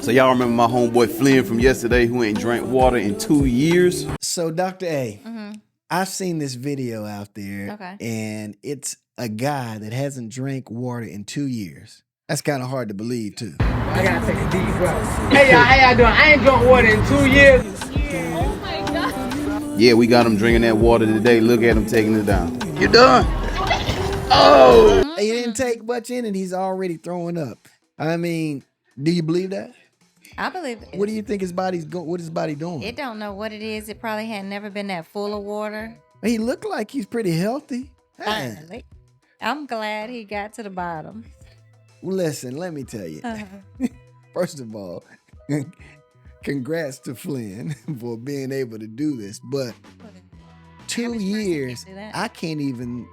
So y'all remember my homeboy Flynn from yesterday who ain't drank water in 2 years? So Dr. A, I've seen this video out there, Okay. and it's a guy that hasn't drank water in 2 years. That's kind of hard to believe, too. I gotta take a deep breath. Hey y'all, how y'all doing? I ain't drunk water in 2 years. Oh my God. Yeah, we got him drinking that water today. Look at him taking it down. You done? Oh! He didn't take much in and he's already throwing up. I mean, do you believe that? I believe it. What do you think his body's going? What is his body doing? It don't know what it is. It probably had never been that full of water. He looked like he's pretty healthy. Man. Finally. I'm glad he got to the bottom. Listen, let me tell you. First of all, congrats to Flynn for being able to do this. But 2 Average person years, can't do that. I can't even.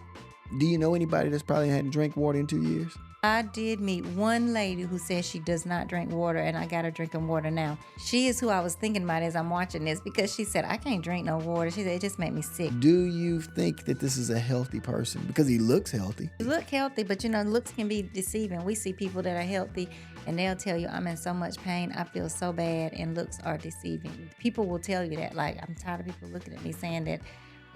Do you know anybody that's probably hadn't drank water in 2 years? I did meet one lady who says she does not drink water, and I got her drinking water now. She is who I was thinking about as I'm watching this, because she said, I can't drink no water. She said, it just made me sick. Do you think that this is a healthy person? Because he looks healthy. You look healthy, but looks can be deceiving. We see people that are healthy, and they'll tell you, I'm in so much pain, I feel so bad, and looks are deceiving. People will tell you that. Like, I'm tired of people looking at me saying that,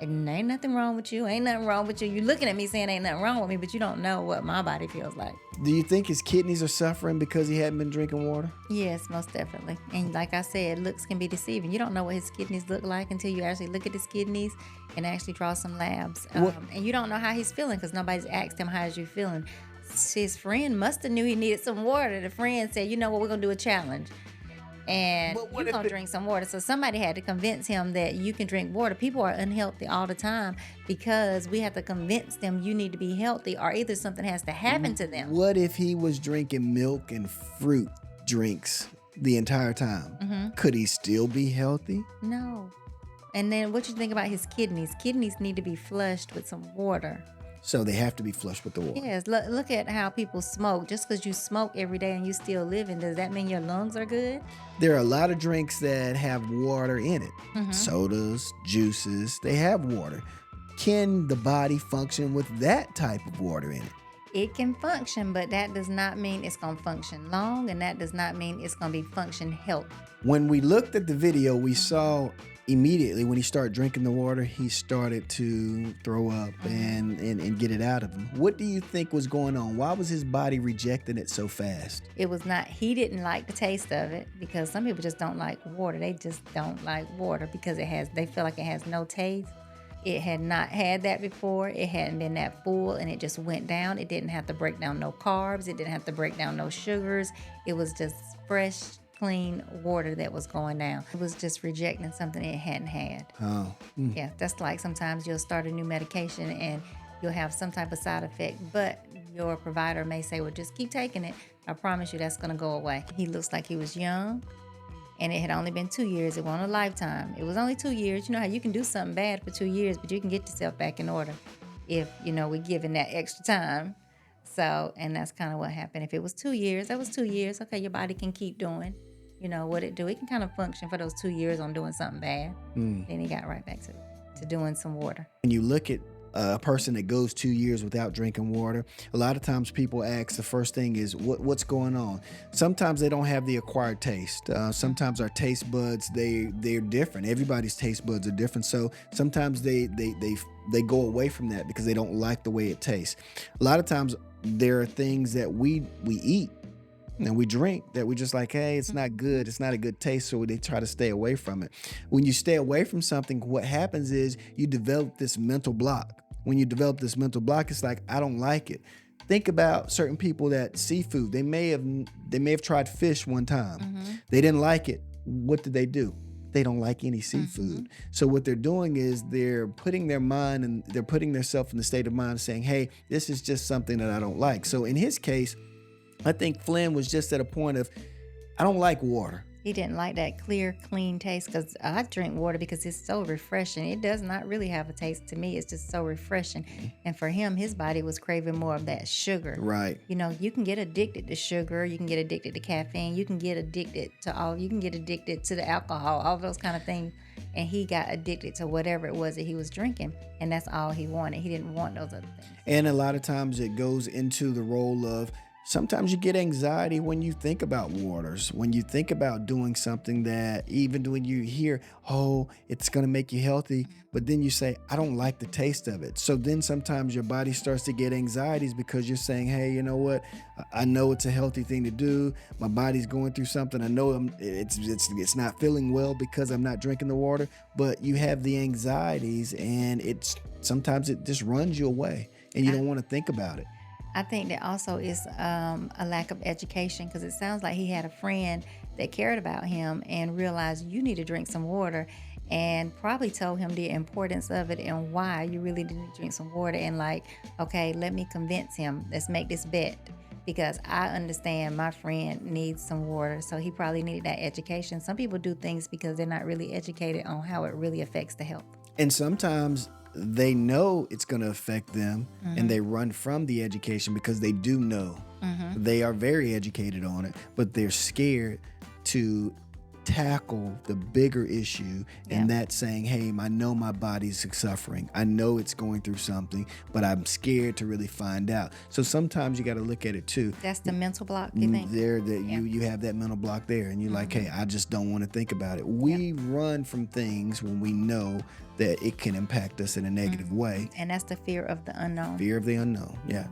and ain't nothing wrong with you, ain't nothing wrong with you. You're looking at me saying ain't nothing wrong with me, but you don't know what my body feels like. Do you think his kidneys are suffering because he hadn't been drinking water? Yes, most definitely. And like I said, looks can be deceiving. You don't know what his kidneys look like until you actually look at his kidneys and actually draw some labs. And you don't know how he's feeling because nobody's asked him, how's you feeling? His friend must have knew he needed some water. The friend said, you know what, we're going to do a challenge. And you're going to drink some water. So somebody had to convince him that you can drink water. People are unhealthy all the time because we have to convince them you need to be healthy, or either something has to happen to them. What if he was drinking milk and fruit drinks the entire time? Could he still be healthy? No. And then what you think about his kidneys? Kidneys need to be flushed with some water. So they have to be flushed with the water. Yes, look at how people smoke. Just because you smoke every day and you still living, does that mean your lungs are good? There are a lot of drinks that have water in it. Sodas, juices, they have water. Can the body function with that type of water in it? It can function, but that does not mean it's going to function long, and that does not mean it's going to be function health. When we looked at the video, we saw immediately when he started drinking the water, he started to throw up and get it out of him. What do you think was going on? Why was his body rejecting it so fast? It was not, he didn't like the taste of it, because some people just don't like water. They just don't like water because they feel like it has no taste. It had not had that before. It hadn't been that full, and it just went down. It didn't have to break down no carbs. It didn't have to break down no sugars. It was just fresh, clean water that was going down. It was just rejecting something it hadn't had. Oh. Yeah, that's like sometimes you'll start a new medication and you'll have some type of side effect, but your provider may say, well, just keep taking it. I promise you that's going to go away. He looks like he was young, and it had only been 2 years. It wasn't a lifetime. It was only 2 years. You know how you can do something bad for 2 years, but you can get yourself back in order if, we're given that extra time. So, and that's kind of what happened. If it was 2 years, that was 2 years. Okay, your body can keep doing, what it do. It can kind of function for those 2 years on doing something bad. Then he got right back to doing some water. When you look at a person that goes 2 years without drinking water, a lot of times people ask, the first thing is, what's going on? Sometimes they don't have the acquired taste. Sometimes our taste buds, they're different. Everybody's taste buds are different. So sometimes they go away from that because they don't like the way it tastes. A lot of times there are things that we eat and we drink that we just like, hey, it's not good. It's not a good taste. So they try to stay away from it. When you stay away from something, what happens is you develop this mental block. When you develop this mental block, it's like, I don't like it. Think about certain people that seafood. They may have tried fish one time. They didn't like it. What did they do? They don't like any seafood. So what they're doing is they're putting their mind and they're putting themselves in the state of mind saying, hey, this is just something that I don't like. So in his case, I think Flynn was just at a point of, I don't like water. He didn't like that clear, clean taste, because I drink water because it's so refreshing. It does not really have a taste to me. It's just so refreshing. And for him, his body was craving more of that sugar. Right. You can get addicted to sugar. You can get addicted to caffeine. You can get addicted to the alcohol, all those kind of things. And he got addicted to whatever it was that he was drinking. And that's all he wanted. He didn't want those other things. And a lot of times it goes into the role of Sometimes you get anxiety when you think about waters, when you think about doing something that even when you hear, oh, it's going to make you healthy, but then you say, I don't like the taste of it. So then sometimes your body starts to get anxieties because you're saying, hey, you know what? I know it's a healthy thing to do. My body's going through something. I know it's not feeling well because I'm not drinking the water, but you have the anxieties and sometimes it just runs you away and you don't want to think about it. I think that also is a lack of education, because it sounds like he had a friend that cared about him and realized you need to drink some water, and probably told him the importance of it and why you really need to drink some water, and like, okay, let me convince him. Let's make this bet, because I understand my friend needs some water. So he probably needed that education. Some people do things because they're not really educated on how it really affects the health. And sometimes they know it's going to affect them and they run from the education because they do know. They are very educated on it, but they're scared to tackle the bigger issue, and that's saying, hey, I know my body's suffering. I know it's going through something, but I'm scared to really find out. So sometimes you got to look at it too. That's the mental block, you think? You have that mental block there, and you're like, hey, I just don't want to think about it. We run from things when we know that it can impact us in a negative way. And that's the fear of the unknown. Fear of the unknown, yeah.